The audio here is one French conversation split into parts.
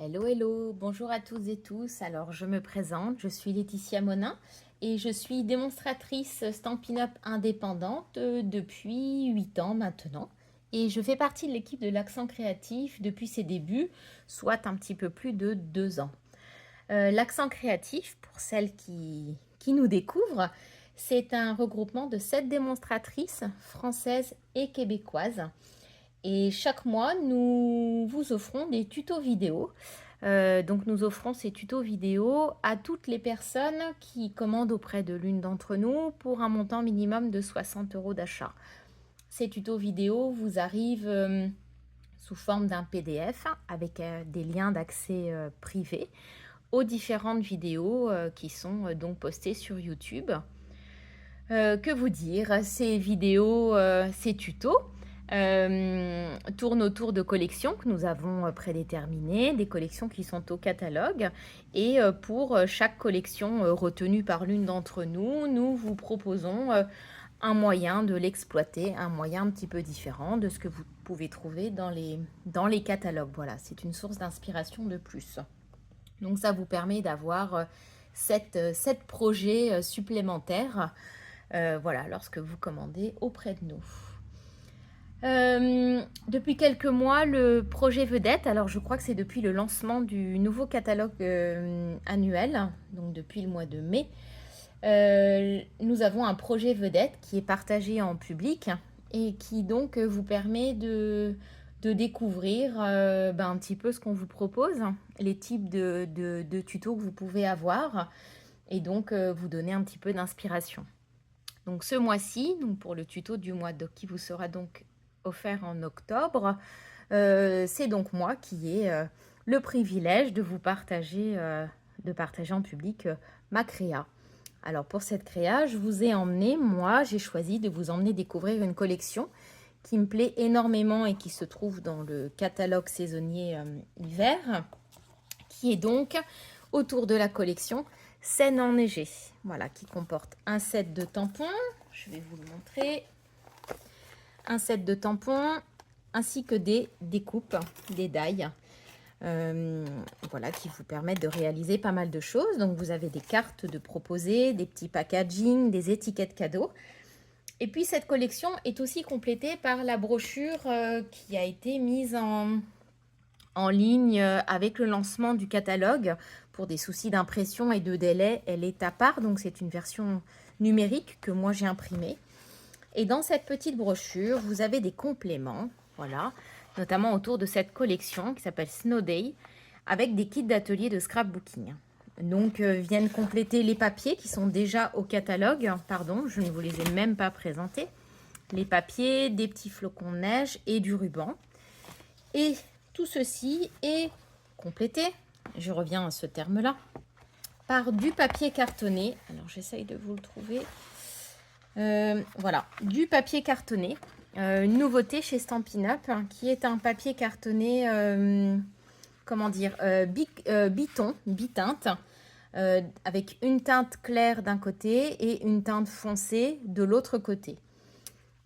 Hello, hello, bonjour à toutes et tous. Alors, je me présente, je suis Laetitia Monin et je suis démonstratrice Stampin' Up indépendante depuis 8 ans maintenant. Et je fais partie de l'équipe de l'Accent Créatif depuis ses débuts, soit un petit peu plus de 2 ans. L'Accent Créatif, pour celles qui nous découvrent, c'est un regroupement de 7 démonstratrices françaises et québécoises. Et chaque mois, nous vous offrons des tutos vidéo. Donc nous offrons ces tutos vidéo à toutes les personnes qui commandent auprès de l'une d'entre nous pour un montant minimum de 60 € d'achat. Ces tutos vidéo vous arrivent sous forme d'un PDF avec des liens d'accès privé aux différentes vidéos qui sont donc postées sur YouTube. Que vous dire, ces vidéos, ces tutos tournent autour de collections que nous avons prédéterminées, des collections qui sont au catalogue. Et pour chaque collection retenue par l'une d'entre nous, nous vous proposons un moyen de l'exploiter, un moyen un petit peu différent de ce que vous pouvez trouver dans les catalogues. Voilà, c'est une source d'inspiration de plus. Donc ça vous permet d'avoir 7 projets supplémentaires voilà, lorsque vous commandez auprès de nous. Depuis quelques mois, le projet vedette, alors je crois que c'est depuis le lancement du nouveau catalogue annuel, donc depuis le mois de mai, nous avons un projet vedette qui est partagé en public et qui donc vous permet de découvrir un petit peu ce qu'on vous propose, les types de tutos que vous pouvez avoir et donc vous donner un petit peu d'inspiration. Donc ce mois-ci, donc pour le tuto du mois qui vous sera donc offert en octobre, c'est donc moi qui ai le privilège de vous partager, en public ma créa. Alors pour cette créa, je vous ai emmené, j'ai choisi de vous emmener découvrir une collection qui me plaît énormément et qui se trouve dans le catalogue saisonnier hiver, qui est donc autour de la collection Scène enneigée, voilà, qui comporte un set de tampons, je vais vous le montrer, un set de tampons ainsi que des découpes, des die, voilà, qui vous permettent de réaliser pas mal de choses. Donc vous avez des cartes de proposer, des petits packaging, des étiquettes cadeaux. Et puis cette collection est aussi complétée par la brochure qui a été mise en ligne avec le lancement du catalogue. Pour des soucis d'impression et de délai, elle est à part, donc c'est une version numérique que moi j'ai imprimée. Et dans cette petite brochure, vous avez des compléments, voilà, notamment autour de cette collection qui s'appelle Snow Day, avec des kits d'atelier de scrapbooking. Donc viennent compléter les papiers qui sont déjà au catalogue, pardon, je ne vous les ai même pas présentés, les papiers, des petits flocons de neige et du ruban. Et tout ceci est complété, je reviens à ce terme-là, par du papier cartonné. Alors j'essaye de vous le trouver. Voilà, du papier cartonné. Une nouveauté chez Stampin' Up, qui est un papier cartonné, comment dire, biton, biteinte, avec une teinte claire d'un côté et une teinte foncée de l'autre côté.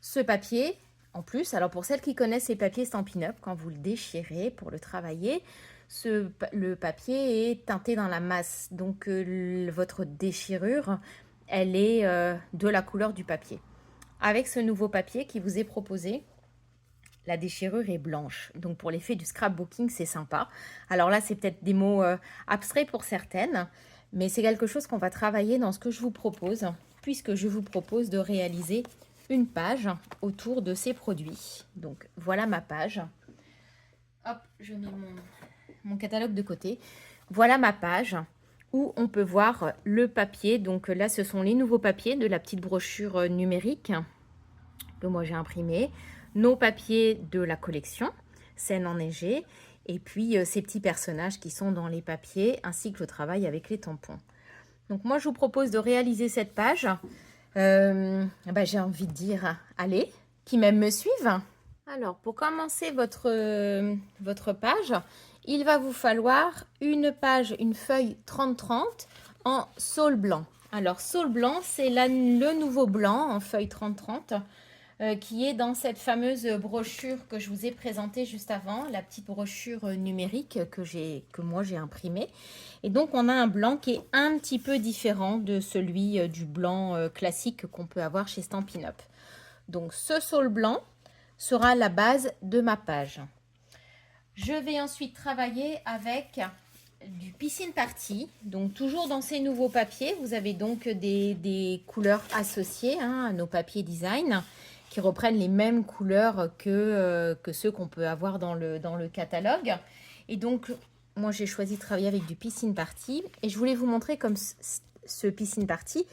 Ce papier, en plus, alors pour celles qui connaissent les papiers Stampin' Up, quand vous le déchirez pour le travailler, le papier est teinté dans la masse. Donc votre déchirure, elle est de la couleur du papier. Avec ce nouveau papier qui vous est proposé, la déchirure est blanche. Donc pour l'effet du scrapbooking, c'est sympa. Alors là, c'est peut-être des mots abstraits pour certaines, mais c'est quelque chose qu'on va travailler dans ce que je vous propose, puisque je vous propose de réaliser une page autour de ces produits. Donc voilà ma page. Hop, je mets mon catalogue de côté. Voilà ma page où on peut voir le papier. Donc là, ce sont les nouveaux papiers de la petite brochure numérique que moi j'ai imprimé. Nos papiers de la collection, Scène enneigée, et puis ces petits personnages qui sont dans les papiers, ainsi que le travail avec les tampons. Donc moi, je vous propose de réaliser cette page. J'ai envie de dire, allez, qui même me suivent. Alors, pour commencer votre page, il va vous falloir une feuille 30-30 en saule blanc. Alors, saule blanc, c'est le nouveau blanc en feuille 30-30 qui est dans cette fameuse brochure que je vous ai présentée juste avant, la petite brochure numérique que moi j'ai imprimée. Et donc on a un blanc qui est un petit peu différent de celui du blanc classique qu'on peut avoir chez Stampin' Up. Donc ce saule blanc sera la base de ma page. Je vais ensuite travailler avec du Piscine Party, donc toujours dans ces nouveaux papiers. Vous avez donc des couleurs associées à nos papiers design qui reprennent les mêmes couleurs que ceux qu'on peut avoir dans le catalogue. Et donc, moi, j'ai choisi de travailler avec du Piscine Party. Et je voulais vous montrer comme ce Piscine Party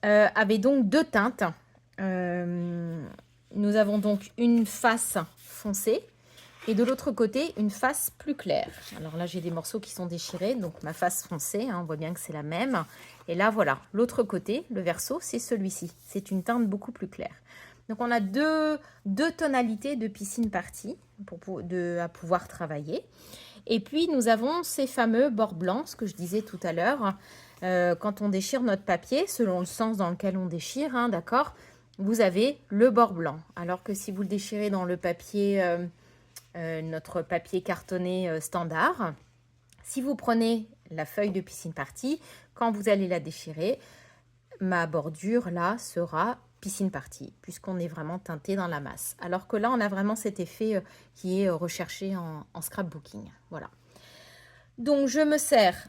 avait donc deux teintes. Nous avons donc une face foncée et de l'autre côté, une face plus claire. Alors là, j'ai des morceaux qui sont déchirés, donc ma face foncée, on voit bien que c'est la même. Et là, voilà, l'autre côté, le verso, c'est celui-ci. C'est une teinte beaucoup plus claire. Donc on a deux tonalités de Piscine Party à pouvoir travailler. Et puis, nous avons ces fameux bords blancs, ce que je disais tout à l'heure. Quand on déchire notre papier, selon le sens dans lequel on déchire, d'accord, vous avez le bord blanc. Alors que si vous le déchirez dans le papier... notre papier cartonné standard. Si vous prenez la feuille de Piscine Party, quand vous allez la déchirer, ma bordure là sera Piscine Party, puisqu'on est vraiment teinté dans la masse. Alors que là, on a vraiment cet effet qui est recherché en scrapbooking. Voilà. Donc, je me sers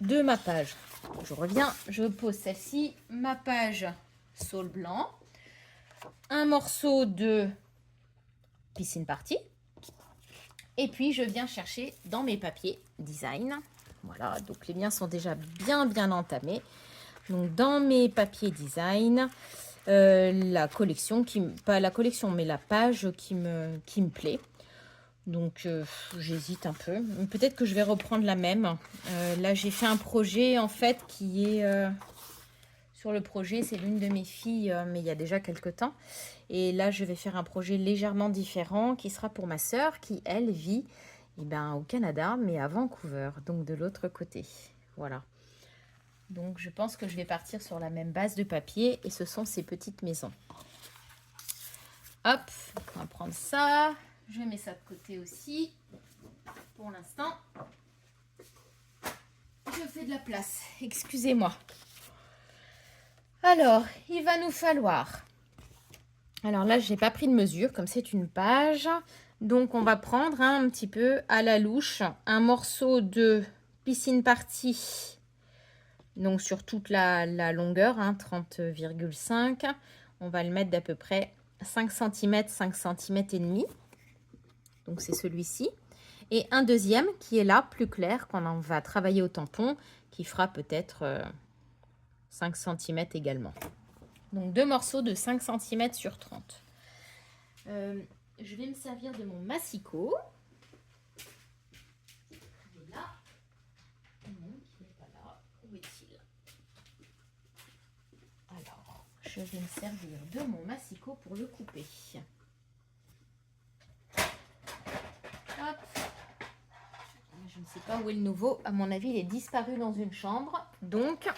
de ma page. Je reviens, je pose celle-ci, ma page saule blanc, un morceau de Piscine Party. Et puis, je viens chercher dans mes papiers design. Voilà, donc les miens sont déjà bien entamés. Donc, dans mes papiers design, la collection, pas la collection, mais la page qui me plaît. Donc, j'hésite un peu. Peut-être que je vais reprendre la même. Là, j'ai fait un projet, en fait, qui est... sur le projet, c'est l'une de mes filles, mais il y a déjà quelques temps. Et là, je vais faire un projet légèrement différent qui sera pour ma sœur qui, elle, vit au Canada, mais à Vancouver, donc de l'autre côté. Voilà. Donc, je pense que je vais partir sur la même base de papier et ce sont ces petites maisons. Hop, on va prendre ça. Je mets ça de côté aussi. Pour l'instant, je fais de la place. Excusez-moi. Alors, il va nous falloir... Alors là, je n'ai pas pris de mesure, comme c'est une page. Donc, on va prendre un petit peu à la louche un morceau de Piscine Party. Donc, sur toute la longueur, 30,5. On va le mettre d'à peu près 5 cm, 5 cm et demi. Donc, c'est celui-ci. Et un deuxième qui est là, plus clair, qu'on va travailler au tampon, qui fera peut-être 5 cm également. Donc, deux morceaux de 5 cm sur 30. Je vais me servir de mon massicot. Il est là. Non, il n'est pas là. Où est-il? Alors, je vais me servir de mon massicot pour le couper. Hop. Je ne sais pas où est le nouveau. À mon avis, il est disparu dans une chambre. Donc,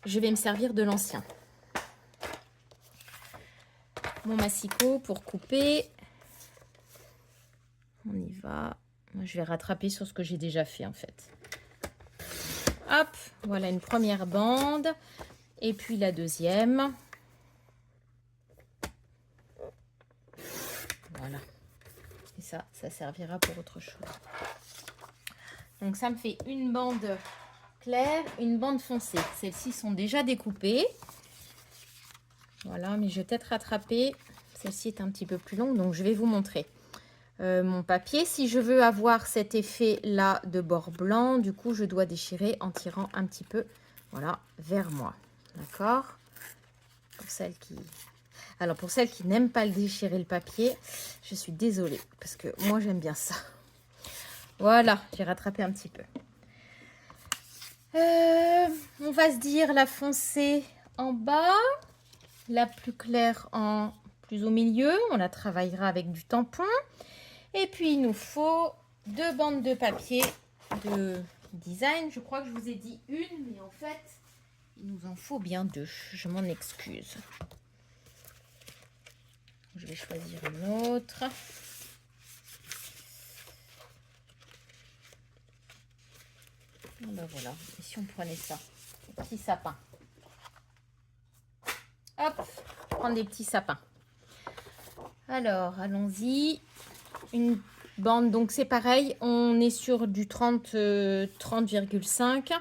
je vais me servir de l'ancien. Mon massicot pour couper. On y va. Je vais rattraper sur ce que j'ai déjà fait en fait. Hop, voilà une première bande. Et puis la deuxième. Voilà. Et ça servira pour autre chose. Donc ça me fait une bande claire, une bande foncée. Celles-ci sont déjà découpées. Voilà, mais je vais peut-être rattraper. Celle-ci est un petit peu plus longue, donc je vais vous montrer mon papier. Si je veux avoir cet effet-là de bord blanc, du coup, je dois déchirer en tirant un petit peu, voilà, vers moi. D'accord? Pour celles qui... Alors, pour celles qui n'aiment pas le déchirer le papier, je suis désolée, parce que moi, j'aime bien ça. Voilà, j'ai rattrapé un petit peu. On va se dire la foncée en bas. La plus claire en plus au milieu, on la travaillera avec du tampon. Et puis, il nous faut deux bandes de papier de design. Je crois que je vous ai dit une, mais en fait, il nous en faut bien deux. Je m'en excuse. Je vais choisir un autre. Ben voilà, et si on prenait ça, petit sapin. Hop, prendre des petits sapins. Alors, allons-y. Une bande, donc c'est pareil, on est sur du 30,5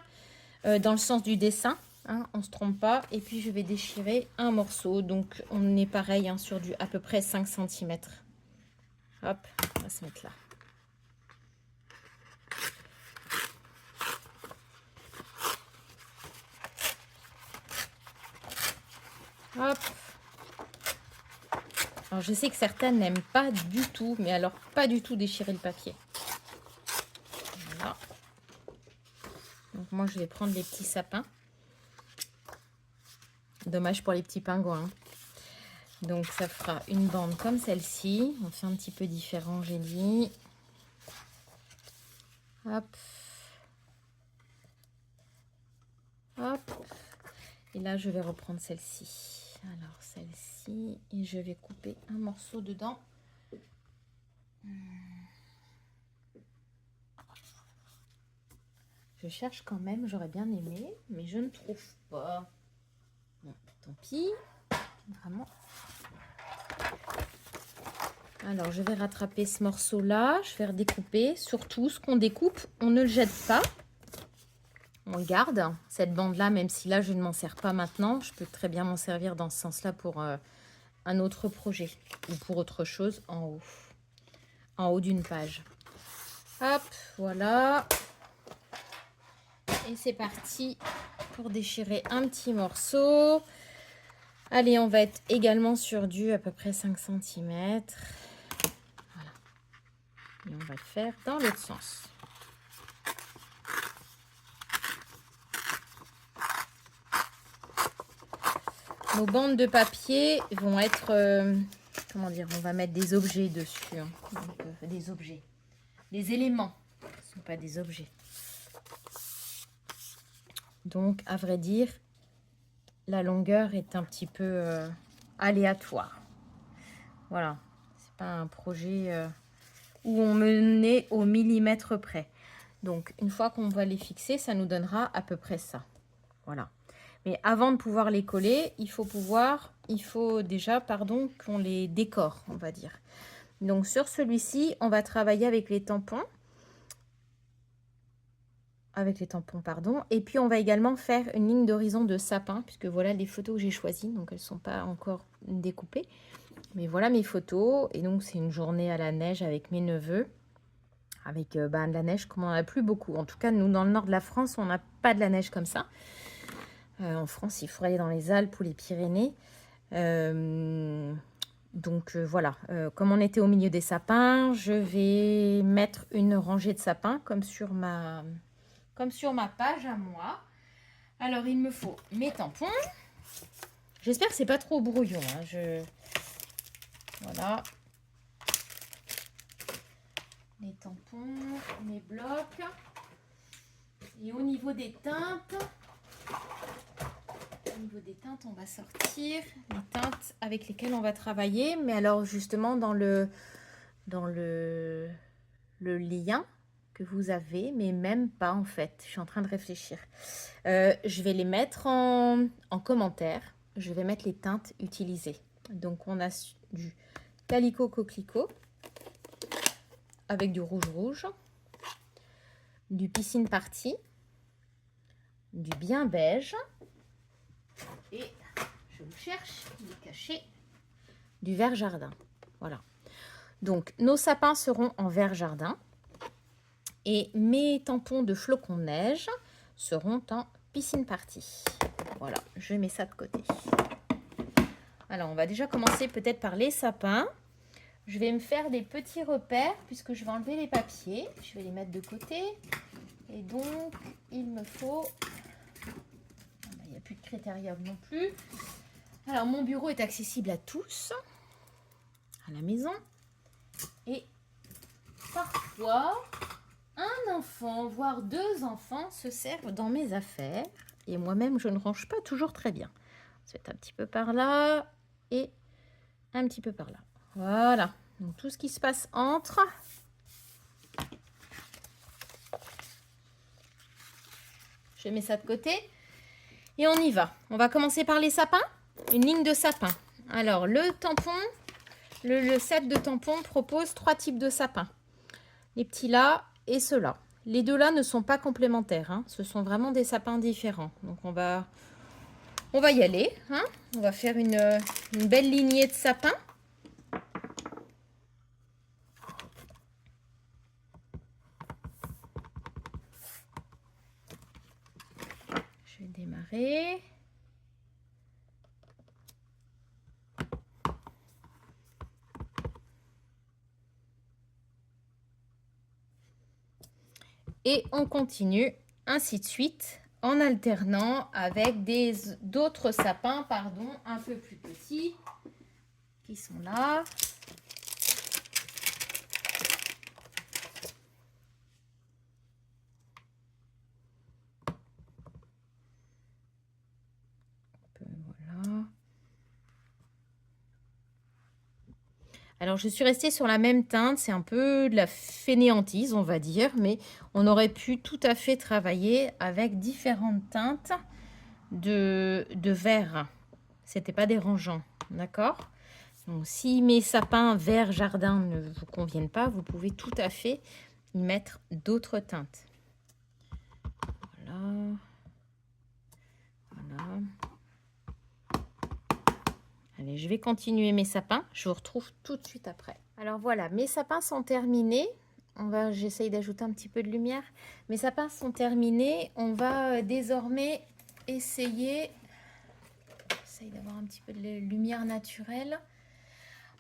dans le sens du dessin, hein, on ne se trompe pas. Et puis je vais déchirer un morceau, donc on est pareil hein, sur du à peu près 5 cm. Hop, on va se mettre là. Hop. Alors je sais que certaines n'aiment pas du tout, mais alors pas du tout déchirer le papier. Voilà. Donc moi je vais prendre les petits sapins. Dommage pour les petits pingouins. Donc ça fera une bande comme celle-ci. On fait un petit peu différent, j'ai dit. Hop. Hop. Et là je vais reprendre celle-ci. Alors celle-ci, et je vais couper un morceau dedans. Je cherche quand même, j'aurais bien aimé, mais je ne trouve pas. Bon, tant pis. Vraiment. Alors je vais rattraper ce morceau-là, je vais redécouper. Surtout, ce qu'on découpe, on ne le jette pas. On le garde, cette bande-là, même si là, je ne m'en sers pas maintenant. Je peux très bien m'en servir dans ce sens-là pour un autre projet ou pour autre chose en haut d'une page. Hop, voilà. Et c'est parti pour déchirer un petit morceau. Allez, on va être également sur du à peu près 5 cm. Voilà. Et on va le faire dans l'autre sens. Nos bandes de papier vont être, comment dire, on va mettre des objets dessus. Hein. Donc, des objets, des éléments, ce ne sont pas des objets. Donc, à vrai dire, la longueur est un petit peu aléatoire. Voilà, c'est pas un projet où on menait au millimètre près. Donc, une fois qu'on va les fixer, ça nous donnera à peu près ça. Voilà. Mais avant de pouvoir les coller, il faut déjà, qu'on les décore, on va dire. Donc sur celui-ci, on va travailler avec les tampons. Et puis on va également faire une ligne d'horizon de sapin, puisque voilà les photos que j'ai choisies, donc elles ne sont pas encore découpées. Mais voilà mes photos, et donc c'est une journée à la neige avec mes neveux. Avec de la neige comme on n'en a plus beaucoup. En tout cas, nous, dans le nord de la France, on n'a pas de la neige comme ça. En France, il faudrait aller dans les Alpes ou les Pyrénées. Voilà, comme on était au milieu des sapins, je vais mettre une rangée de sapins comme sur ma page à moi. Alors, il me faut mes tampons. J'espère que c'est pas trop brouillon. Hein. Voilà. Les tampons, mes blocs. Et au niveau des teintes... on va sortir les teintes avec lesquelles on va travailler. Mais alors, justement, dans le lien que vous avez, mais même pas, en fait. Je suis en train de réfléchir. Je vais les mettre en commentaire. Je vais mettre les teintes utilisées. Donc, on a du Calico Coquelicot avec du rouge, du Piscine Party, du Bien Beige, et je le cherche, il est caché, du vert jardin. Voilà. Donc, nos sapins seront en vert jardin et mes tampons de flocons de neige seront en Piscine Party. Voilà, je mets ça de côté. Alors, on va déjà commencer peut-être par les sapins. Je vais me faire des petits repères puisque je vais enlever les papiers. Je vais les mettre de côté. Et donc, il me faut... Il n'y a plus de critérium non plus. Alors, mon bureau est accessible à tous, à la maison. Et parfois, un enfant, voire deux enfants se servent dans mes affaires. Et moi-même, je ne range pas toujours très bien. On se fait un petit peu par là et un petit peu par là. Voilà. Donc tout ce qui se passe entre. Je mets ça de côté. Et on y va. On va commencer par les sapins. Une ligne de sapin. Alors le tampon, le set de tampons propose 3 types de sapins. Les petits là et ceux-là. Les deux là ne sont pas complémentaires, hein. Ce sont vraiment des sapins différents. Donc on va y aller, hein. On va faire une belle lignée de sapins. Je vais démarrer. Et on continue ainsi de suite en alternant avec d'autres sapins, pardon, un peu plus petits qui sont là. Voilà. Alors je suis restée sur la même teinte, c'est un peu de la fainéantise on va dire, mais on aurait pu tout à fait travailler avec différentes teintes de vert. C'était pas dérangeant, d'accord? Donc si mes sapins vert jardin ne vous conviennent pas, vous pouvez tout à fait y mettre d'autres teintes. Voilà. Voilà. Allez, je vais continuer mes sapins. Je vous retrouve tout de suite après. Alors voilà, mes sapins sont terminés. J'essaye d'ajouter un petit peu de lumière. Mes sapins sont terminés. On va désormais essayer d'avoir un petit peu de lumière naturelle.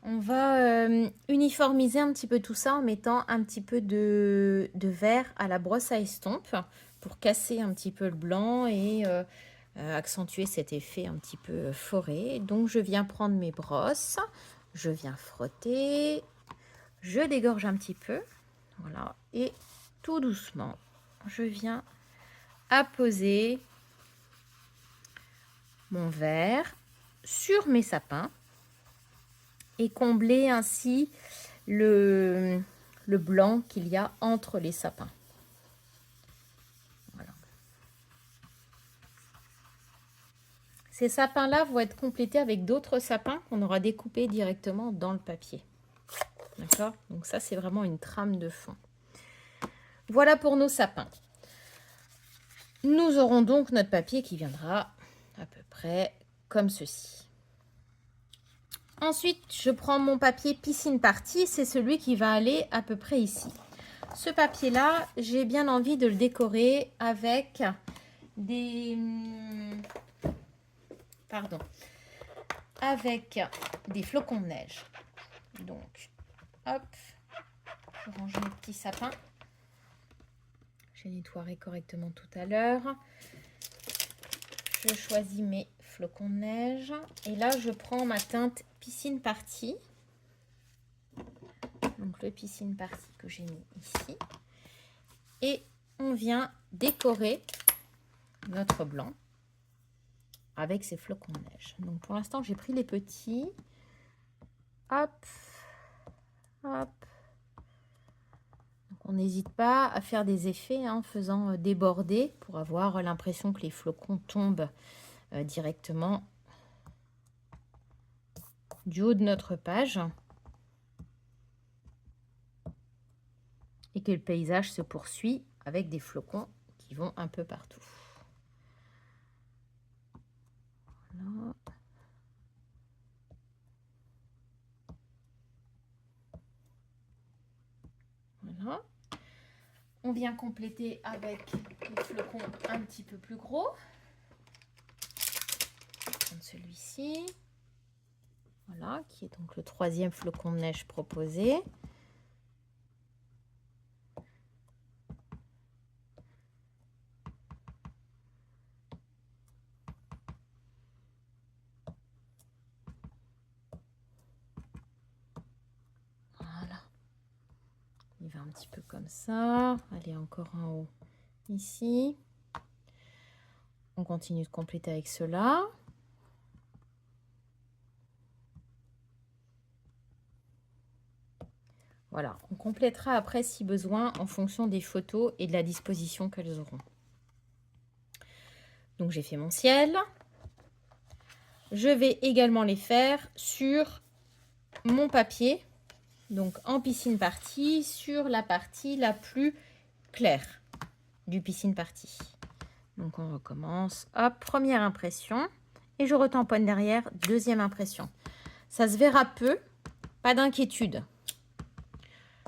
On va uniformiser un petit peu tout ça en mettant un petit peu de vert à la brosse à estompe pour casser un petit peu le blanc et accentuer cet effet un petit peu forêt. Donc je viens prendre mes brosses, je viens frotter, je dégorge un petit peu, voilà, et tout doucement, je viens apposer mon vert sur mes sapins et combler ainsi le blanc qu'il y a entre les sapins. Voilà. Ces sapins-là vont être complétés avec d'autres sapins qu'on aura découpés directement dans le papier. D'accord? Donc ça, c'est vraiment une trame de fond. Voilà pour nos sapins. Nous aurons donc notre papier qui viendra à peu près comme ceci. Ensuite, je prends mon papier piscine partie, c'est celui qui va aller à peu près ici. Ce papier-là, j'ai bien envie de le décorer avec des... avec des flocons de neige. Donc, hop, je range mes petits sapins. J'ai nettoyé correctement tout à l'heure. Je choisis mes flocons de neige. Et là, je prends ma teinte piscine partie. Donc, le piscine partie que j'ai mis ici. Et on vient décorer notre blanc avec ces flocons de neige. Donc, pour l'instant, j'ai pris les petits. Hop, hop. On n'hésite pas à faire des effets en faisant déborder pour avoir l'impression que les flocons tombent directement du haut de notre page et que le paysage se poursuit avec des flocons qui vont un peu partout. Voilà. Voilà. On vient compléter avec les flocons un petit peu plus gros. Comme celui-ci. Voilà, qui est donc le troisième flocon de neige proposé. Voilà. Il va un petit peu comme ça. Allez, encore en haut ici. On continue de compléter avec cela. Voilà, on complétera après si besoin en fonction des photos et de la disposition qu'elles auront. Donc j'ai fait mon ciel. Je vais également les faire sur mon papier, donc en piscine party, sur la partie la plus claire du piscine party. Donc on recommence. Hop, première impression. Et je retamponne derrière, deuxième impression. Ça se verra peu, pas d'inquiétude.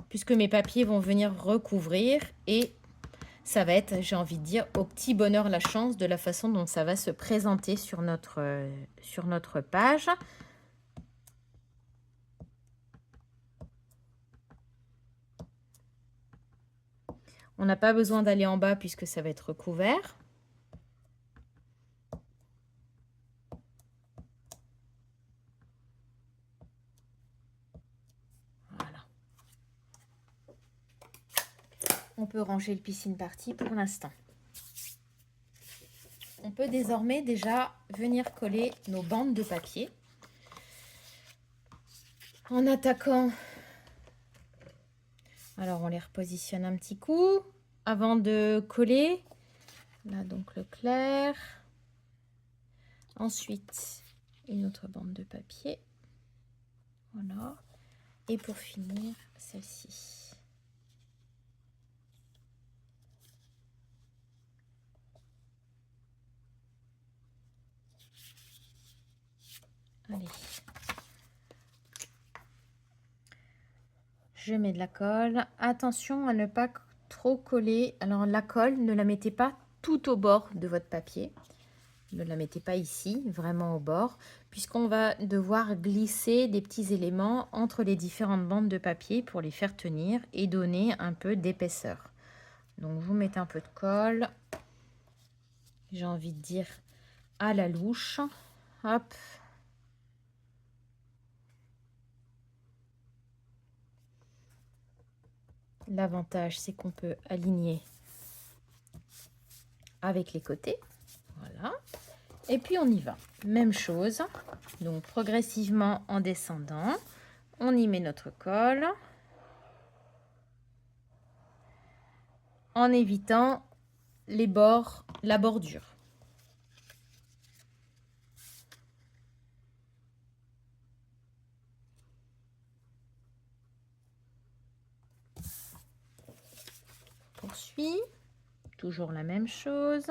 Puisque mes papiers vont venir recouvrir et ça va être, j'ai envie de dire, au petit bonheur la chance de la façon dont ça va se présenter sur notre page. On n'a pas besoin d'aller en bas puisque ça va être recouvert. Voilà. On peut ranger le piscine party pour l'instant. On peut désormais déjà venir coller nos bandes de papier. En attaquant, alors on les repositionne un petit coup avant de coller. Là donc le clair. Ensuite, une autre bande de papier. Voilà. Et pour finir, celle-ci. Allez. Je mets de la colle. Attention à ne pas trop coller. Alors la colle, ne la mettez pas tout au bord de votre papier. Ne la mettez pas ici, vraiment au bord, puisqu'on va devoir glisser des petits éléments entre les différentes bandes de papier pour les faire tenir et donner un peu d'épaisseur. Donc vous mettez un peu de colle. J'ai envie de dire à la louche. Hop. L'avantage, c'est qu'on peut aligner avec les côtés. Voilà. Et puis, on y va. Même chose. Donc, progressivement en descendant, on y met notre colle. En évitant les bords, la bordure. Poursuis. Toujours la même chose.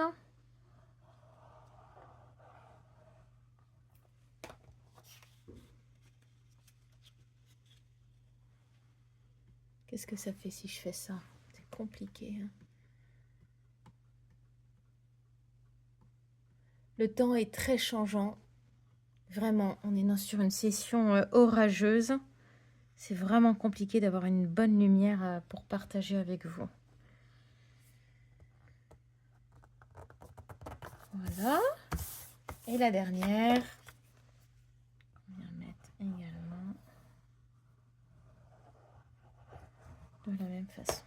Qu'est-ce que ça fait si je fais ça? C'est compliqué. Hein. Le temps est très changeant. Vraiment, on est sur une session orageuse. C'est vraiment compliqué d'avoir une bonne lumière pour partager avec vous. Voilà. Et la dernière, on va mettre également de la même façon.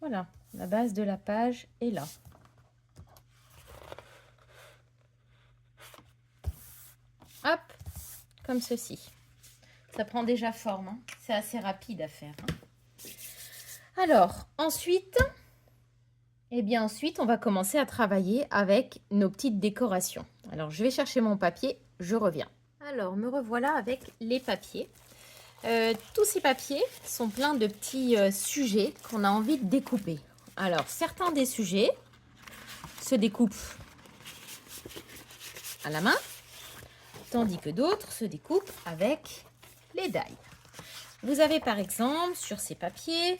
Voilà, la base de la page est là. Hop, comme ceci. Ça prend déjà forme, hein. C'est assez rapide à faire. Hein. Alors, ensuite, on va commencer à travailler avec nos petites décorations. Alors, je vais chercher mon papier, je reviens. Alors, me revoilà avec les papiers. Tous ces papiers sont pleins de petits sujets qu'on a envie de découper. Alors, certains des sujets se découpent à la main, tandis que d'autres se découpent avec les die. Vous avez par exemple sur ces papiers,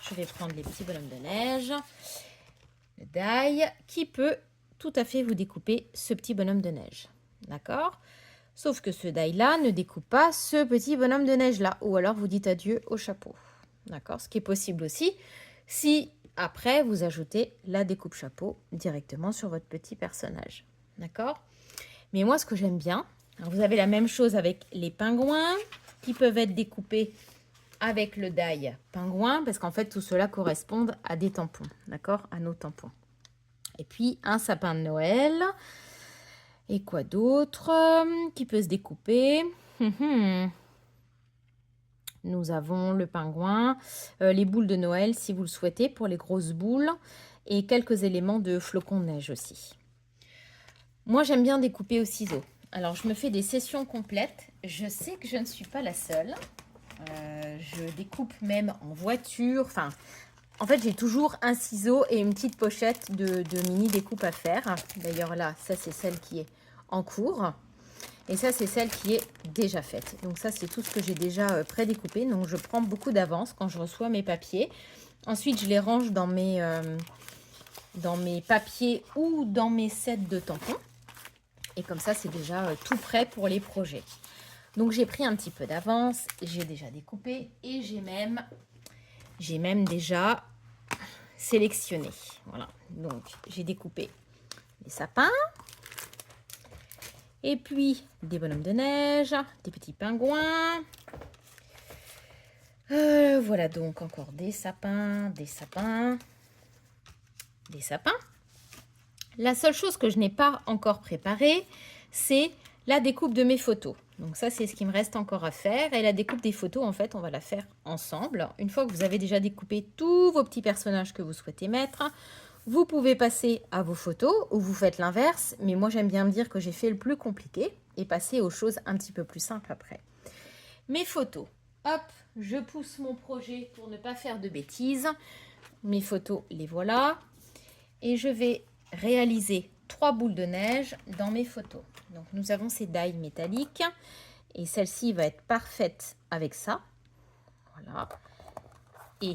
je vais prendre les petits bonhommes de neige, le die qui peut tout à fait vous découper ce petit bonhomme de neige. D'accord ? Sauf que ce die-là ne découpe pas ce petit bonhomme de neige-là. Ou alors vous dites adieu au chapeau. D'accord ? Ce qui est possible aussi si après vous ajoutez la découpe chapeau directement sur votre petit personnage. D'accord ? Mais moi, ce que j'aime bien, vous avez la même chose avec les pingouins qui peuvent être découpés avec le die pingouin parce qu'en fait, tout cela correspond à des tampons. D'accord ? À nos tampons. Et puis un sapin de Noël. Et quoi d'autre qui peut se découper? Nous avons le pingouin, les boules de Noël si vous le souhaitez pour les grosses boules et quelques éléments de flocons de neige aussi. Moi j'aime bien découper au ciseau. Alors je me fais des sessions complètes. Je sais que je ne suis pas la seule. Je découpe même en voiture. Enfin, en fait j'ai toujours un ciseau et une petite pochette de mini découpe à faire. D'ailleurs là, ça c'est celle qui est en cours. Et ça, c'est celle qui est déjà faite. Donc ça, c'est tout ce que j'ai déjà prédécoupé. Donc je prends beaucoup d'avance quand je reçois mes papiers. Ensuite, je les range dans mes papiers ou dans mes sets de tampons. Et comme ça, c'est déjà tout prêt pour les projets. Donc j'ai pris un petit peu d'avance. J'ai déjà découpé et j'ai même déjà sélectionné. Voilà. Donc j'ai découpé les sapins. Et puis, des bonhommes de neige, des petits pingouins. Voilà donc encore des sapins, des sapins, des sapins. La seule chose que je n'ai pas encore préparée, c'est la découpe de mes photos. Donc ça, c'est ce qui me reste encore à faire. Et la découpe des photos, en fait, on va la faire ensemble. Une fois que vous avez déjà découpé tous vos petits personnages que vous souhaitez mettre, vous pouvez passer à vos photos ou vous faites l'inverse. Mais moi, j'aime bien me dire que j'ai fait le plus compliqué et passer aux choses un petit peu plus simples après. Mes photos. Hop, je pousse mon projet pour ne pas faire de bêtises. Mes photos, les voilà. Et je vais réaliser 3 boules de neige dans mes photos. Donc, nous avons ces die métalliques. Et celle-ci va être parfaite avec ça. Voilà. Et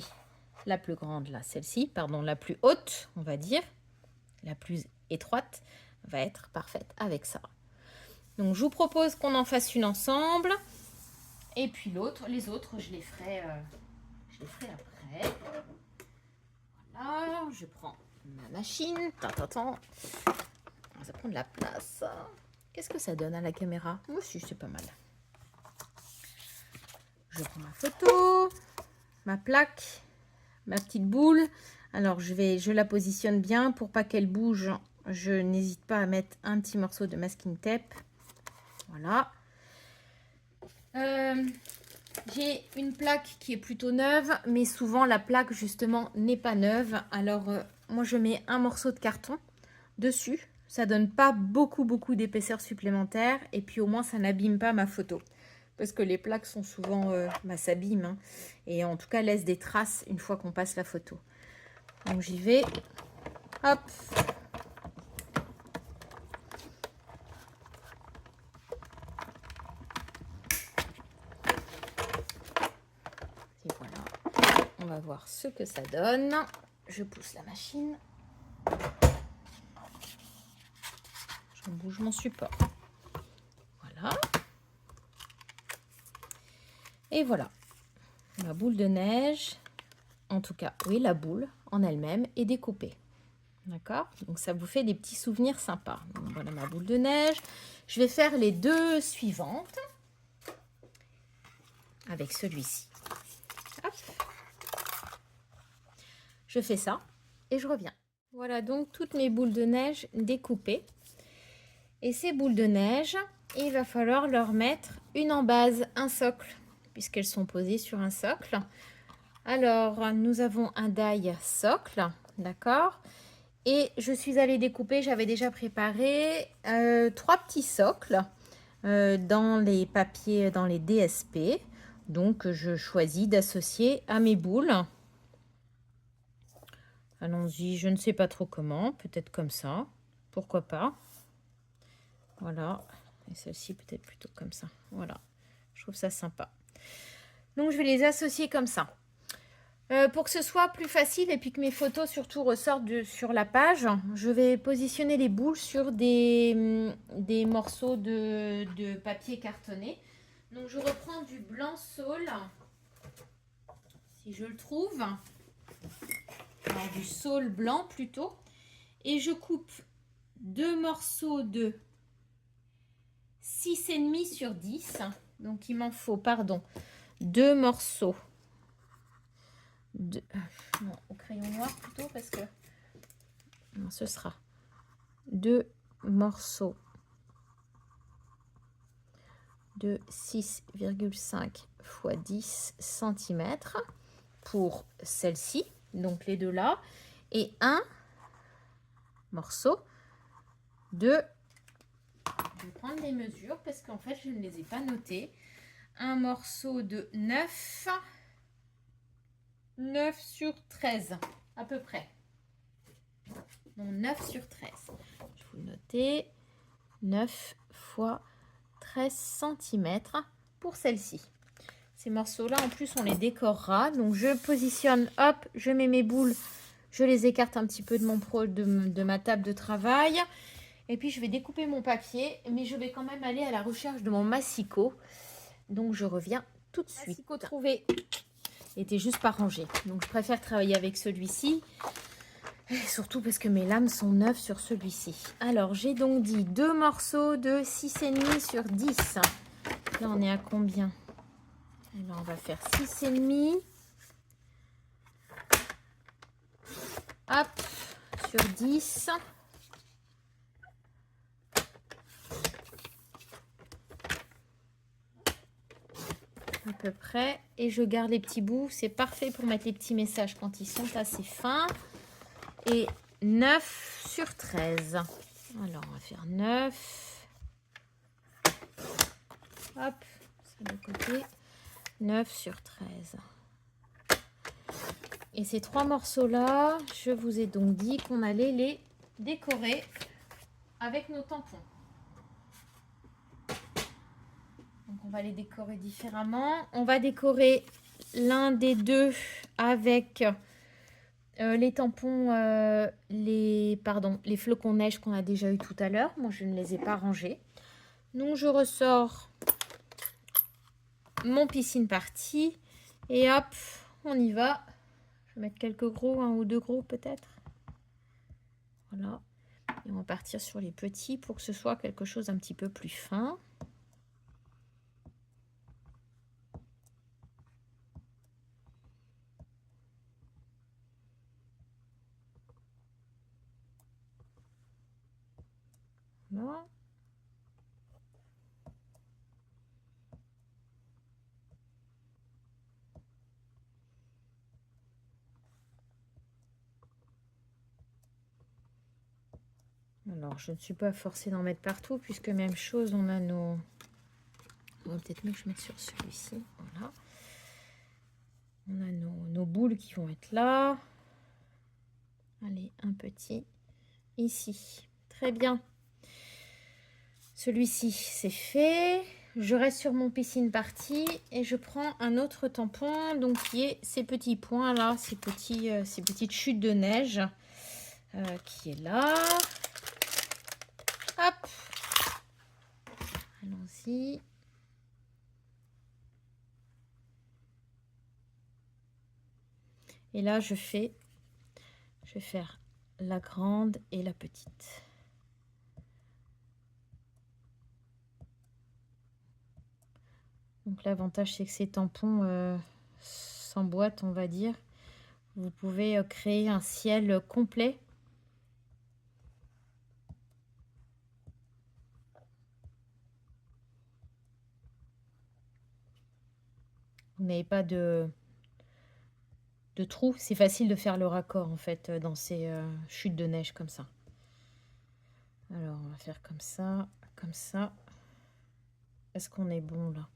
la plus grande, là, celle-ci, pardon, la plus haute, on va dire, la plus étroite, va être parfaite avec ça. Donc, je vous propose qu'on en fasse une ensemble. Et puis les autres, je les ferai après. Voilà, je prends ma machine. Ça prend de la place. Qu'est-ce que ça donne à la caméra? Moi aussi, c'est pas mal. Je prends ma photo, ma plaque, ma petite boule. Alors, je la positionne bien pour pas qu'elle bouge. Je n'hésite pas à mettre un petit morceau de masking tape. Voilà. J'ai une plaque qui est plutôt neuve, mais souvent la plaque justement n'est pas neuve. Alors moi je mets un morceau de carton dessus. Ça donne pas beaucoup d'épaisseur supplémentaire et puis au moins ça n'abîme pas ma photo. Parce que les plaques sont souvent, s'abîment hein, et en tout cas laissent des traces une fois qu'on passe la photo. Donc j'y vais. Hop. Et voilà. On va voir ce que ça donne. Je pousse la machine. Je bouge mon support. Voilà. Et voilà. Ma boule de neige, en tout cas, oui, la boule en elle-même est découpée. D'accord? Donc ça vous fait des petits souvenirs sympas. Donc, voilà ma boule de neige. Je vais faire les 2 suivantes avec celui-ci. Hop. Je fais ça et je reviens. Voilà donc toutes mes boules de neige découpées. Et ces boules de neige, il va falloir leur mettre une en base, un socle, puisqu'elles sont posées sur un socle. Alors, nous avons un die socle, d'accord? Et je suis allée découper, j'avais déjà préparé 3 petits socles dans les papiers, dans les DSP. Donc, je choisis d'associer à mes boules. Allons-y, je ne sais pas trop comment, peut-être comme ça, pourquoi pas. Voilà, et celle-ci peut-être plutôt comme ça. Voilà, je trouve ça sympa. Donc, je vais les associer comme ça. Pour que ce soit plus facile et puis que mes photos surtout ressortent sur la page, je vais positionner les boules sur des morceaux de papier cartonné. Donc, je reprends du blanc saule, si je le trouve. Alors, du saule blanc plutôt. Et je coupe 2 morceaux de 6,5 sur 10. Donc, il m'en faut, pardon, 2 morceaux. Non, au crayon noir plutôt parce que Alors, ce sera 2 morceaux de 6,5 x 10 cm pour celle-ci, donc les deux là, et un morceau de... Je vais prendre les mesures parce qu'en fait je ne les ai pas notées. Un morceau de 9 sur 13 à peu près. Donc 9 sur 13. Je vais vous noter 9 fois 13 cm pour celle-ci. Ces morceaux-là, en plus, on les décorera. Donc, je positionne, hop, je mets mes boules, je les écarte un petit peu de ma table de travail. Et puis, je vais découper mon papier, mais je vais quand même aller à la recherche de mon massicot. Donc, je reviens tout de suite. Le massicot trouvé était juste pas rangé. Donc, je préfère travailler avec celui-ci. Surtout parce que mes lames sont neuves sur celui-ci. Alors, j'ai donc dit 2 morceaux de 6,5 sur 10. Là, on est à combien? Alors, on va faire 6,5. Hop, sur 10. À peu près. Et je garde les petits bouts. C'est parfait pour mettre les petits messages quand ils sont assez fins. Et 9 sur 13. Alors, on va faire 9. Hop, c'est de côté. 9 sur 13. Et ces 3 morceaux-là, je vous ai donc dit qu'on allait les décorer avec nos tampons. Donc, on va les décorer différemment. On va décorer l'un des deux avec les tampons, les flocons neige qu'on a déjà eu tout à l'heure. Moi, je ne les ai pas rangés. Donc, je ressors mon piscine party et hop, on y va. Je vais mettre quelques gros, un ou deux gros peut-être. Voilà. Et on va partir sur les petits pour que ce soit quelque chose un petit peu plus fin. Voilà. Alors, je ne suis pas forcée d'en mettre partout, puisque même chose, on a nos... On va peut-être mieux que je mette sur celui-ci. Voilà. On a nos boules qui vont être là. Allez, un petit ici. Très bien. Celui-ci, c'est fait. Je reste sur mon piscine party et je prends un autre tampon, donc qui est ces petits points là, ces petites chutes de neige qui est là. Hop, allons-y. Et là, je vais faire la grande et la petite. Donc l'avantage, c'est que ces tampons s'emboîtent, on va dire. Vous pouvez créer un ciel complet. Vous n'avez pas de trou. C'est facile de faire le raccord en fait dans ces chutes de neige comme ça. Alors on va faire comme ça, comme ça. Est-ce qu'on est bon là?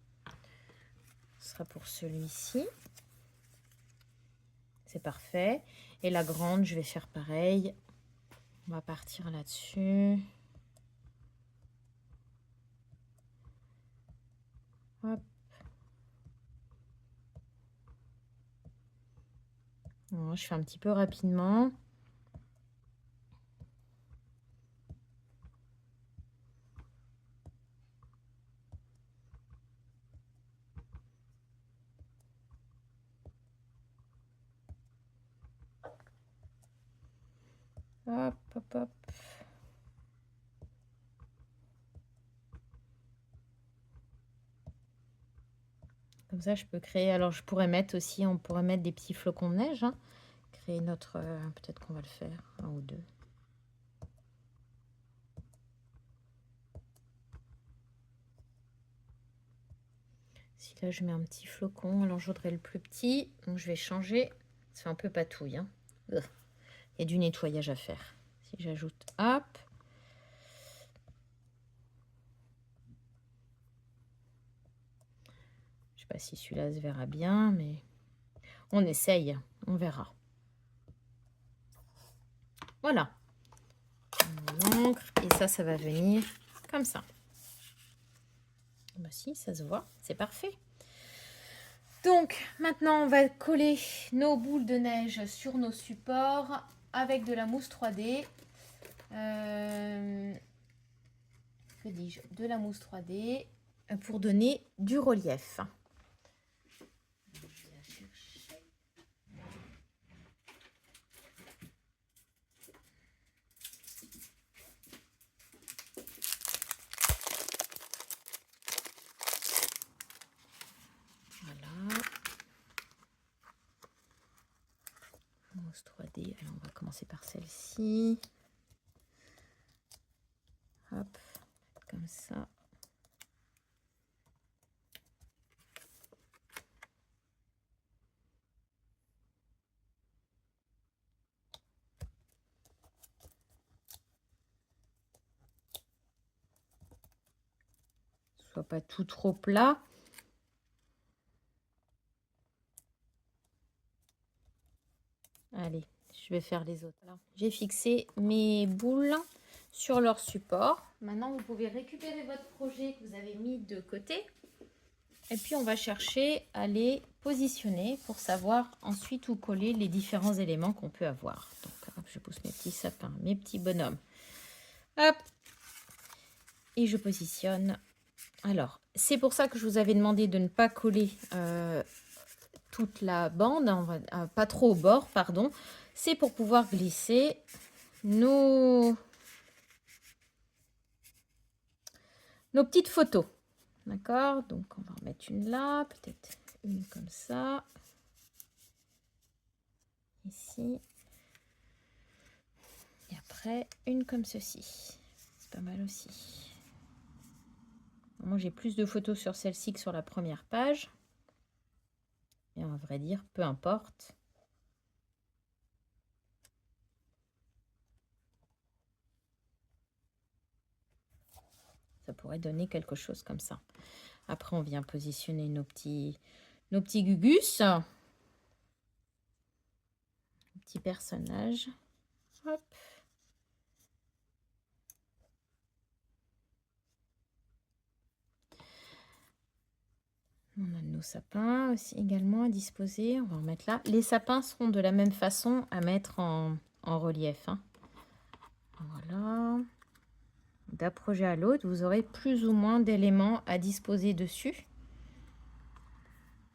Ce sera pour celui-ci. C'est parfait. Et la grande, je vais faire pareil. On va partir là-dessus. Hop. Bon, je fais un petit peu rapidement. Hop, hop, hop. Comme ça, je peux créer... Alors, je pourrais mettre aussi... On pourrait mettre des petits flocons de neige. Hein. Créer notre... Peut-être qu'on va le faire. Un ou deux. Si là je mets un petit flocon, alors je voudrais le plus petit, donc je vais changer. Ça fait un peu patouille, hein. Il y a du nettoyage à faire. Si j'ajoute, hop. Je sais pas si celui-là se verra bien, mais on essaye, on verra. Voilà. On ancre et ça va venir comme ça. Bah si, ça se voit, c'est parfait. Donc maintenant on va coller nos boules de neige sur nos supports avec de la mousse 3D. Que dis-je? De la mousse 3D pour donner du relief. Voilà. Mousse 3D. Alors on va commencer par celle-ci. Hop, comme ça. Soit pas tout trop plat. Allez, je vais faire les autres. J'ai fixé mes boules sur leur support. Maintenant, vous pouvez récupérer votre projet que vous avez mis de côté. Et puis, on va chercher à les positionner pour savoir ensuite où coller les différents éléments qu'on peut avoir. Donc, hop, je pousse mes petits sapins, mes petits bonhommes. Hop. Et je positionne. Alors, c'est pour ça que je vous avais demandé de ne pas coller toute la bande, pas trop au bord, pardon. C'est pour pouvoir glisser nos petites photos. D'accord? Donc, on va en mettre une là, peut-être une comme ça. Ici. Et après, une comme ceci. C'est pas mal aussi. Moi, j'ai plus de photos sur celle-ci que sur la première page. Et à vrai dire, peu importe. Ça pourrait donner quelque chose comme ça. Après, on vient positionner nos petits gugus. Nos petits personnages. Hop. On a nos sapins aussi également à disposer. On va en mettre là. Les sapins seront de la même façon à mettre en relief, hein. Voilà. D'un projet à l'autre, vous aurez plus ou moins d'éléments à disposer dessus.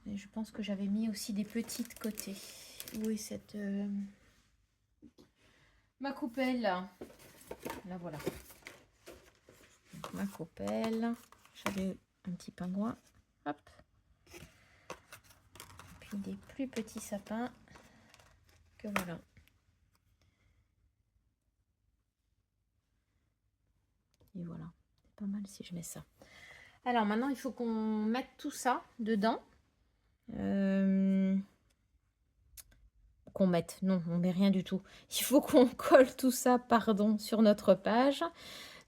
Et je pense que j'avais mis aussi des petites côtés. Où est cette... ma coupelle. Là, voilà. Donc, ma coupelle. J'avais un petit pingouin. Hop. Puis des plus petits sapins. Que voilà. Et voilà. C'est pas mal si je mets ça. Alors maintenant, il faut qu'on mette tout ça dedans. Qu'on mette. Non, on met rien du tout. Il faut qu'on colle tout ça, pardon, sur notre page.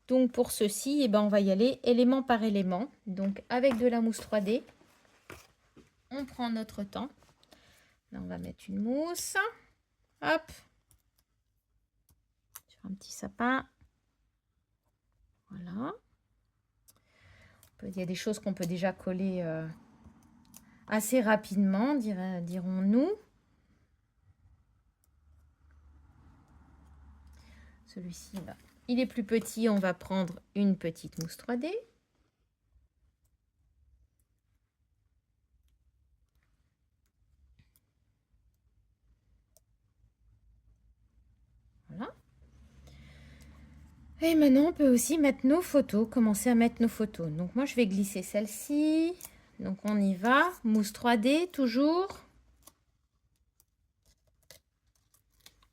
Donc pour ceci, eh ben, on va y aller élément par élément. Donc avec de la mousse 3D, on prend notre temps. Là, on va mettre une mousse. Hop. Sur un petit sapin. Voilà. Il y a des choses qu'on peut déjà coller assez rapidement, dirons-nous. Celui-ci, là, il est plus petit. On va prendre une petite mousse 3D. Voilà. Et maintenant, on peut aussi mettre nos photos, commencer à mettre nos photos. Donc moi, je vais glisser celle-ci. Donc on y va. Mousse 3D, toujours.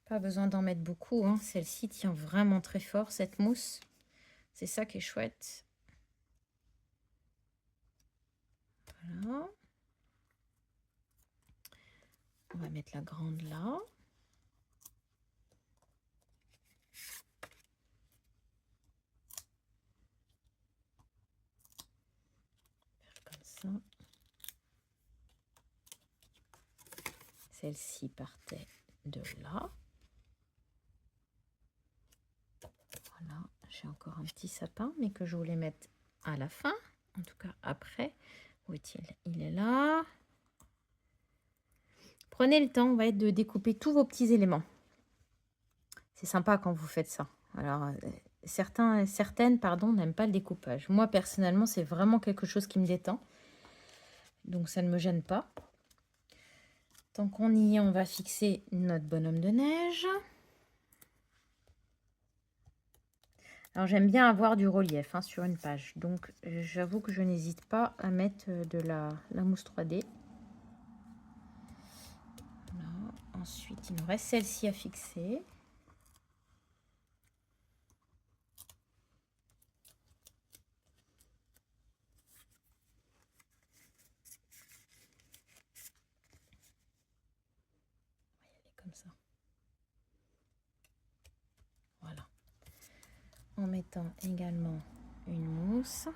Pas besoin d'en mettre beaucoup, hein. Celle-ci tient vraiment très fort, cette mousse. C'est ça qui est chouette. Voilà. On va mettre la grande là. Faire comme ça. Celle-ci partait de là. Voilà, j'ai encore un petit sapin, mais que je voulais mettre à la fin. En tout cas, après. Où est-il? Il est là. Prenez le temps, de découper tous vos petits éléments. C'est sympa quand vous faites ça. Alors, certaines, n'aiment pas le découpage. Moi, personnellement, c'est vraiment quelque chose qui me détend. Donc, ça ne me gêne pas. Tant qu'on y est, on va fixer notre bonhomme de neige. Alors, j'aime bien avoir du relief sur une page. Donc, j'avoue que je n'hésite pas à mettre de la mousse 3D. Voilà. Ensuite, il nous reste celle-ci à fixer. On va y aller comme ça. Voilà. En mettant également une mousse.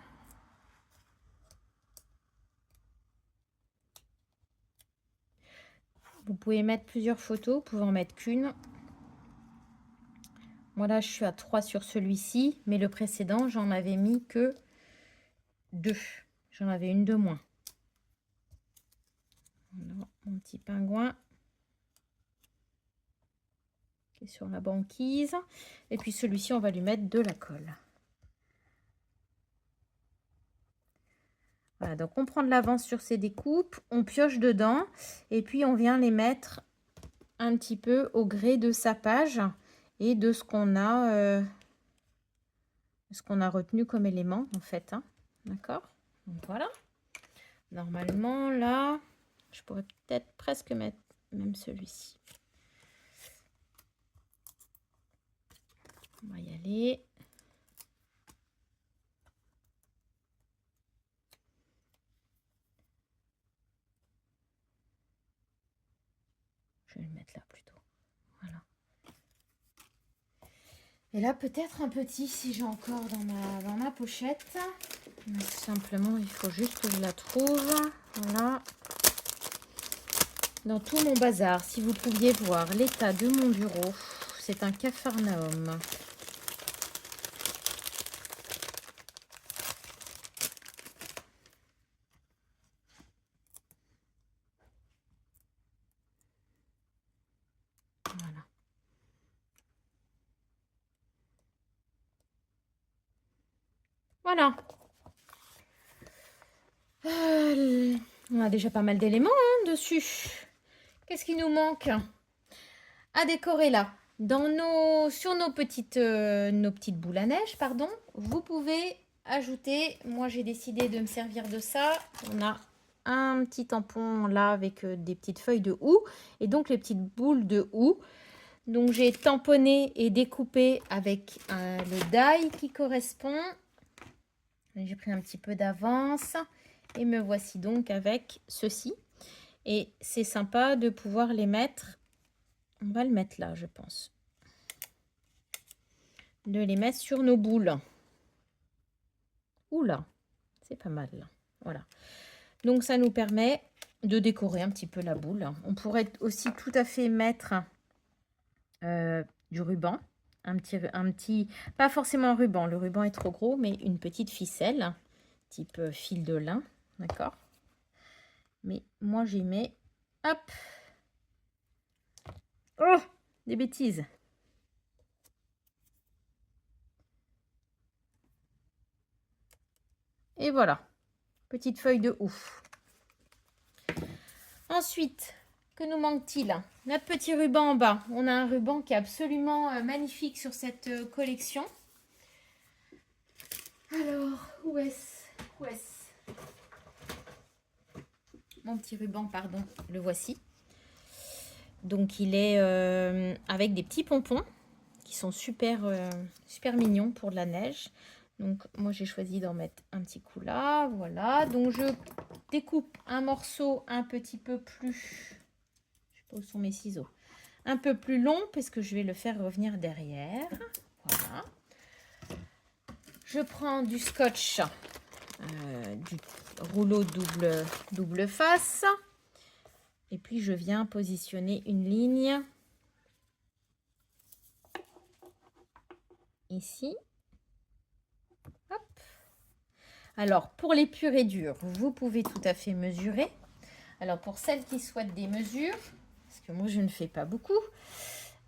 Vous pouvez mettre plusieurs photos, vous pouvez en mettre qu'une. Moi là, je suis à 3 sur celui-ci, mais le précédent, j'en avais mis que 2. J'en avais une de moins. Voilà, mon petit pingouin qui est sur la banquise. Et puis celui-ci, on va lui mettre de la colle. Voilà, donc on prend de l'avance sur ces découpes, on pioche dedans et puis on vient les mettre un petit peu au gré de sa page et de ce qu'on a retenu comme élément en fait. D'accord? Donc voilà. Normalement là, je pourrais peut-être presque mettre même celui-ci. On va y aller. Je vais le mettre là plutôt. Voilà. Et là, peut-être un petit, si j'ai encore dans ma pochette. Mais simplement, il faut juste que je la trouve. Voilà. Dans tout mon bazar, si vous pouviez voir l'état de mon bureau, c'est un capharnaüm. Voilà. Voilà. On a déjà pas mal d'éléments dessus. Qu'est-ce qui nous manque à décorer là? Sur nos petites boules à neige, pardon, vous pouvez ajouter, moi j'ai décidé de me servir de ça. On a un petit tampon là avec des petites feuilles de houx et donc les petites boules de houx. Donc j'ai tamponné et découpé avec le die qui correspond. J'ai pris un petit peu d'avance et me voici donc avec ceci. Et c'est sympa de pouvoir les mettre. On va le mettre là, je pense. De les mettre sur nos boules. Oula, c'est pas mal là. Voilà. Donc ça nous permet de décorer un petit peu la boule. On pourrait aussi tout à fait mettre du ruban. Un petit, pas forcément un ruban, le ruban est trop gros, mais une petite ficelle, type fil de lin, d'accord? Mais moi j'y mets, hop, oh, des bêtises. Et voilà, petite feuille de ouf. Ensuite, que nous manque-t-il? Notre petit ruban en bas. On a un ruban qui est absolument magnifique sur cette collection. Alors, où est-ce? Mon petit ruban, pardon, le voici. Donc, il est avec des petits pompons qui sont super mignons pour de la neige. Donc, moi, j'ai choisi d'en mettre un petit coup là. Voilà. Donc, je découpe un morceau un petit peu plus, je sais pas où sont mes ciseaux, un peu plus long parce que je vais le faire revenir derrière. Voilà. Je prends du scotch, du rouleau double face. Et puis je viens positionner une ligne ici. Hop. Alors pour les purs et durs, vous pouvez tout à fait mesurer. Alors pour celles qui souhaitent des mesures, parce que moi je ne fais pas beaucoup,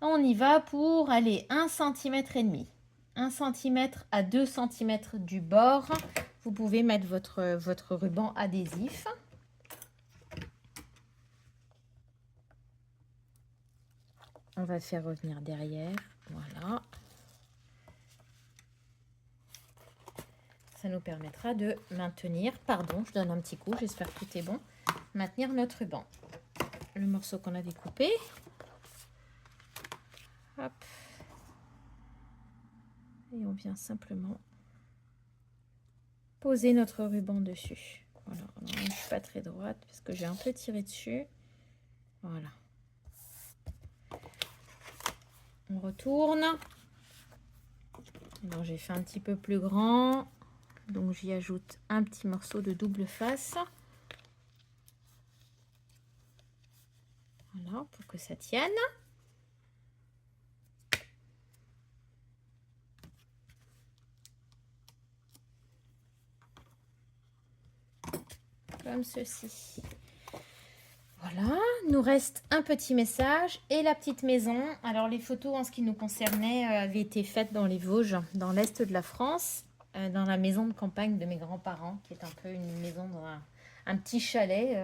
on y va pour aller 1,5 cm. 1 cm à 2 cm du bord. Vous pouvez mettre votre ruban adhésif. On va faire revenir derrière. Voilà. Ça nous permettra de maintenir, pardon, je donne un petit coup, j'espère que tout est bon, maintenir notre ruban. Le morceau qu'on a découpé. Hop. Et on vient simplement poser notre ruban dessus. Voilà, alors, je ne suis pas très droite parce que j'ai un peu tiré dessus. Voilà. On retourne. Alors j'ai fait un petit peu plus grand. Donc j'y ajoute un petit morceau de double face. Voilà, pour que ça tienne. Comme ceci. Voilà, nous reste un petit message et la petite maison. Alors les photos en ce qui nous concernait avaient été faites dans les Vosges, dans l'est de la France, dans la maison de campagne de mes grands-parents, qui est un peu une maison dans un petit chalet,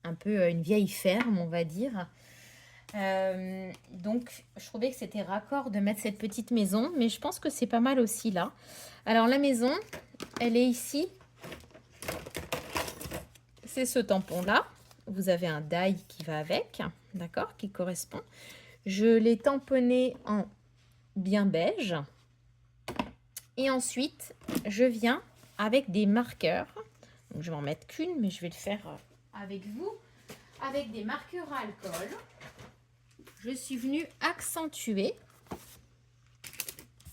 un peu une vieille ferme, on va dire. Donc je trouvais que c'était raccord de mettre cette petite maison, mais je pense que c'est pas mal aussi là. Alors la maison, elle est ici. C'est ce tampon là. Vous avez un die qui va avec, d'accord, qui correspond. Je l'ai tamponné en bien beige. Et ensuite, je viens avec des marqueurs. Donc, je vais en mettre qu'une, mais je vais le faire avec vous. Avec des marqueurs à alcool. Je suis venue accentuer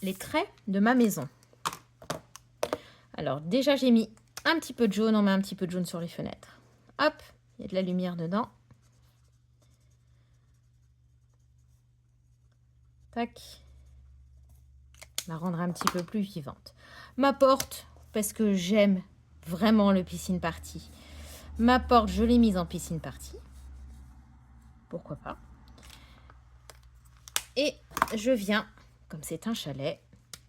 les traits de ma maison. Alors déjà, j'ai mis un petit peu de jaune. On met un petit peu de jaune sur les fenêtres. Hop, il y a de la lumière dedans. Tac. La rendre un petit peu plus vivante. Ma porte, parce que j'aime vraiment le piscine party. Ma porte, je l'ai mise en piscine party. Pourquoi pas. Et je viens, comme c'est un chalet,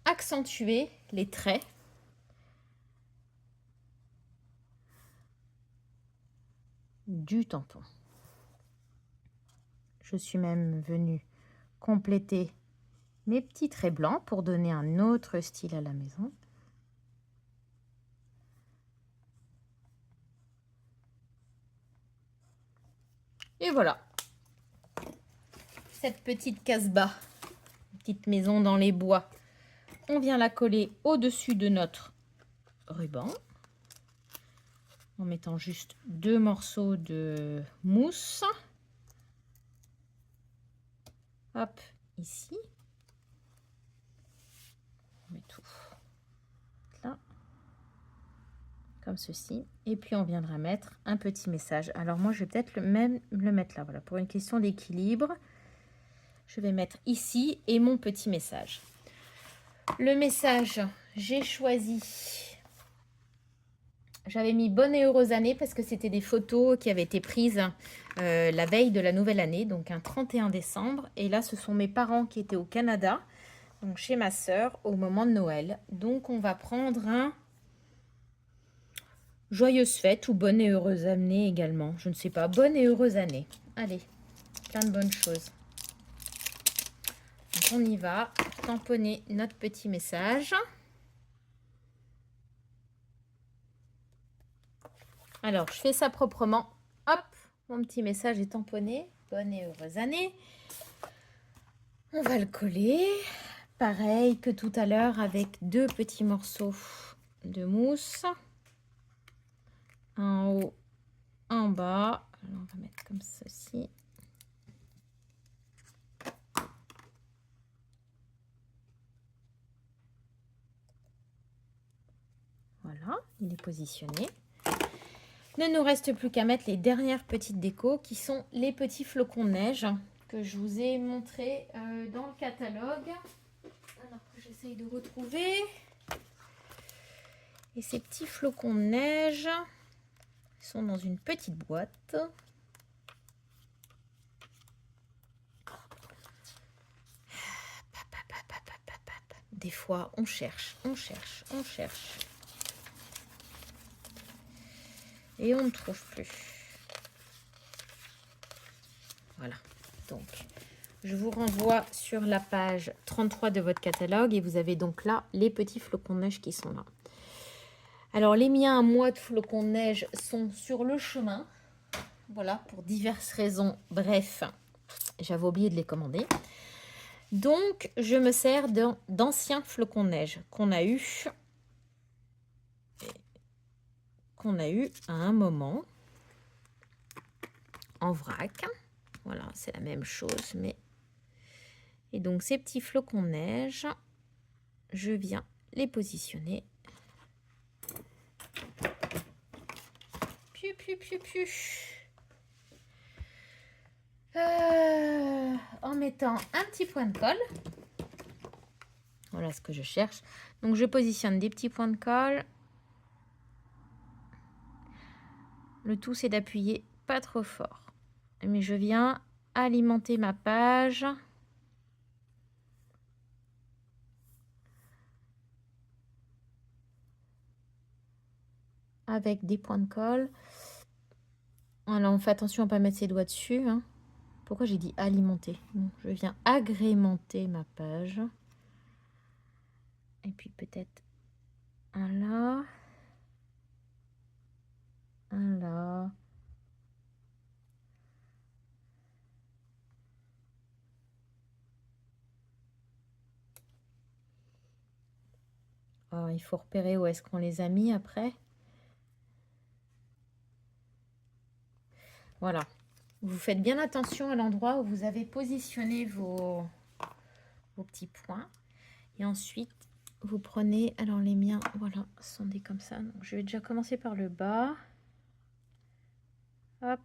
accentuer les traits du tampon. Je suis même venue compléter mes petits traits blancs pour donner un autre style à la maison. Et voilà. Cette petite casbah, petite maison dans les bois, on vient la coller au-dessus de notre ruban en mettant juste 2 morceaux de mousse. Hop, ici. On met tout là, comme ceci. Et puis on viendra mettre un petit message. Alors moi, je vais peut-être le mettre là. Voilà, pour une question d'équilibre. Je vais mettre ici et mon petit message. Le message, j'ai choisi... J'avais mis bonne et heureuse année parce que c'était des photos qui avaient été prises la veille de la nouvelle année, donc un 31 décembre. Et là, ce sont mes parents qui étaient au Canada, donc chez ma sœur, au moment de Noël. Donc, on va prendre un joyeuse fête ou bonne et heureuse année également. Je ne sais pas, bonne et heureuse année. Allez, plein de bonnes choses. Donc, on y va, tamponner notre petit message. Alors, je fais ça proprement. Hop, mon petit message est tamponné. Bonne et heureuse année. On va le coller. Pareil que tout à l'heure avec 2 petits morceaux de mousse. en haut, en bas. Alors, on va mettre comme ceci. Voilà, il est positionné. Il ne nous reste plus qu'à mettre les dernières petites décos qui sont les petits flocons de neige que je vous ai montrés dans le catalogue. Alors que j'essaye de retrouver. Et ces petits flocons de neige sont dans une petite boîte. Des fois, on cherche, on cherche, on cherche. Et on ne trouve plus. Voilà. Donc, je vous renvoie sur la page 33 de votre catalogue. Et vous avez donc là les petits flocons de neige qui sont là. Alors, les miens, moi, de flocons de neige sont sur le chemin. Voilà, pour diverses raisons. Bref, j'avais oublié de les commander. Donc, je me sers d'anciens flocons de neige qu'on a eu à un moment en vrac. Voilà, c'est la même chose, mais... Et donc, ces petits flocons de neige, je viens les positionner. En mettant un petit point de colle. Voilà ce que je cherche. Donc, je positionne des petits points de colle. Le tout, c'est d'appuyer pas trop fort. Mais je viens alimenter ma page. Avec des points de colle. Alors, on fait attention à ne pas mettre ses doigts dessus. Hein. Pourquoi j'ai dit alimenter? Bon, je viens agrémenter ma page. Et puis peut-être un là. Un là. Oh, il faut repérer où est-ce qu'on les a mis après. Voilà. Vous faites bien attention à l'endroit où vous avez positionné vos petits points. Et ensuite, vous prenez... Alors, les miens, voilà, sont des comme ça. Donc, je vais déjà commencer par le bas. Hop.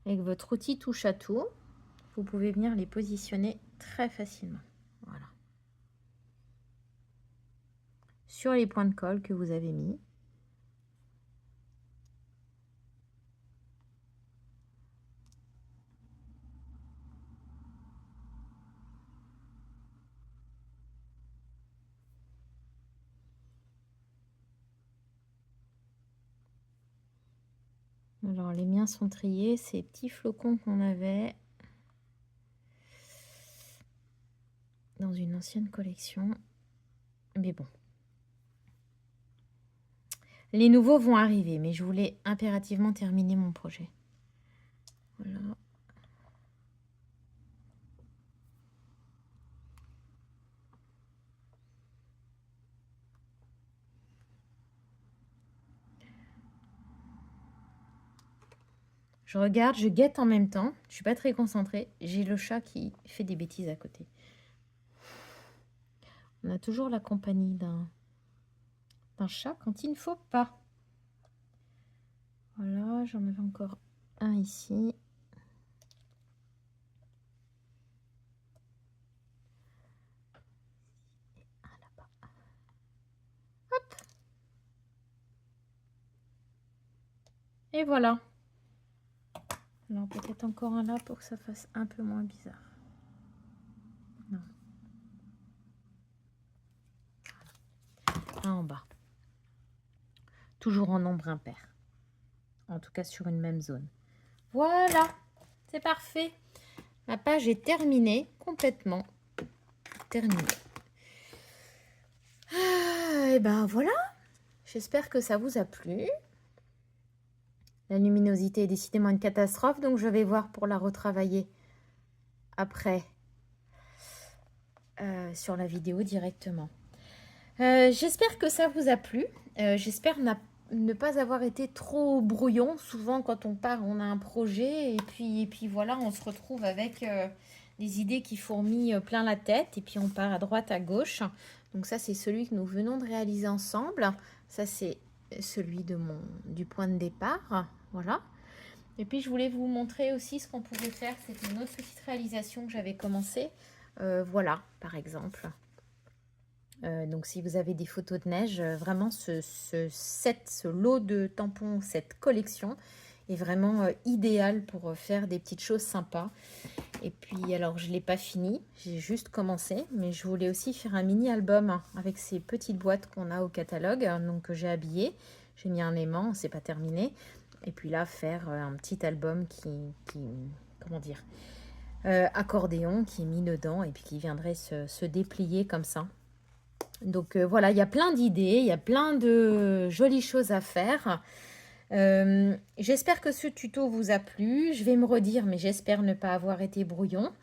Avec votre outil touche à tout, vous pouvez venir les positionner très facilement. Voilà. Sur les points de colle que vous avez mis. Alors, les miens sont triés, ces petits flocons qu'on avait dans une ancienne collection. Mais bon. Les nouveaux vont arriver, mais je voulais impérativement terminer mon projet. Voilà. Je regarde, je guette en même temps. Je suis pas très concentrée. J'ai le chat qui fait des bêtises à côté. On a toujours la compagnie d'un chat quand il ne faut pas. Voilà, j'en avais encore un ici. Un là-bas. Hop. Et voilà. Alors peut-être encore un là pour que ça fasse un peu moins bizarre. Non. Un en bas. Toujours en nombre impair. En tout cas sur une même zone. Voilà, c'est parfait. Ma page est terminée, complètement terminée. Et ben voilà. J'espère que ça vous a plu. La luminosité est décidément une catastrophe, donc je vais voir pour la retravailler après sur la vidéo directement. J'espère que ça vous a plu. J'espère ne pas avoir été trop brouillon. Souvent, quand on part, on a un projet et puis voilà, on se retrouve avec des idées qui fourmillent plein la tête et puis on part à droite, à gauche. Donc ça, c'est celui que nous venons de réaliser ensemble. Ça, c'est celui du point de départ. Voilà. Et puis, je voulais vous montrer aussi ce qu'on pouvait faire. C'était une autre petite réalisation que j'avais commencé. Voilà, par exemple. Donc si vous avez des photos de neige, vraiment ce lot de tampons, cette collection est vraiment idéal pour faire des petites choses sympas. Et puis alors je ne l'ai pas fini, j'ai juste commencé, mais je voulais aussi faire un mini album avec ces petites boîtes qu'on a au catalogue, donc que j'ai habillé. J'ai mis un aimant, c'est pas terminé. Et puis là faire un petit album qui comment dire, accordéon qui est mis dedans et puis qui viendrait se déplier comme ça. Donc voilà, il y a plein d'idées, il y a plein de jolies choses à faire. J'espère que ce tuto vous a plu. Je vais me redire, mais j'espère ne pas avoir été brouillon.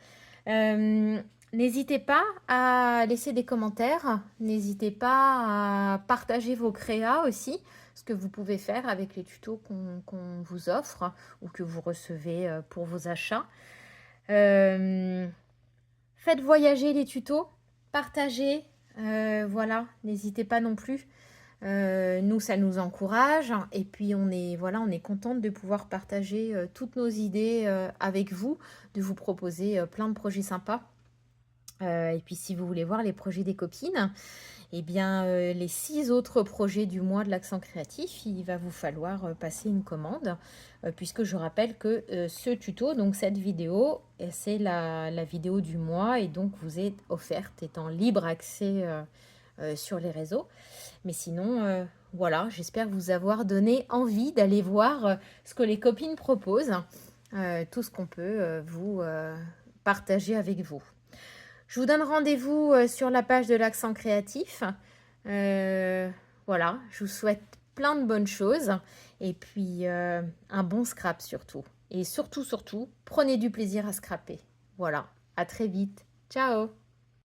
N'hésitez pas à laisser des commentaires. N'hésitez pas à partager vos créas aussi, ce que vous pouvez faire avec les tutos qu'on vous offre ou que vous recevez pour vos achats. Faites voyager les tutos, partagez. Voilà, n'hésitez pas non plus. Nous, ça nous encourage et puis on est contente de pouvoir partager toutes nos idées avec vous, de vous proposer plein de projets sympas. Et puis si vous voulez voir les projets des copines, eh bien les 6 autres projets du mois de l'accent créatif, il va vous falloir passer une commande, puisque je rappelle que ce tuto, donc cette vidéo, c'est la vidéo du mois et donc vous est offerte, est en libre accès sur les réseaux. Mais sinon, voilà, j'espère vous avoir donné envie d'aller voir ce que les copines proposent, tout ce qu'on peut vous partager avec vous. Je vous donne rendez-vous sur la page de l'accent créatif. Voilà, je vous souhaite plein de bonnes choses et puis un bon scrap surtout. Et surtout, prenez du plaisir à scraper. Voilà, à très vite. Ciao!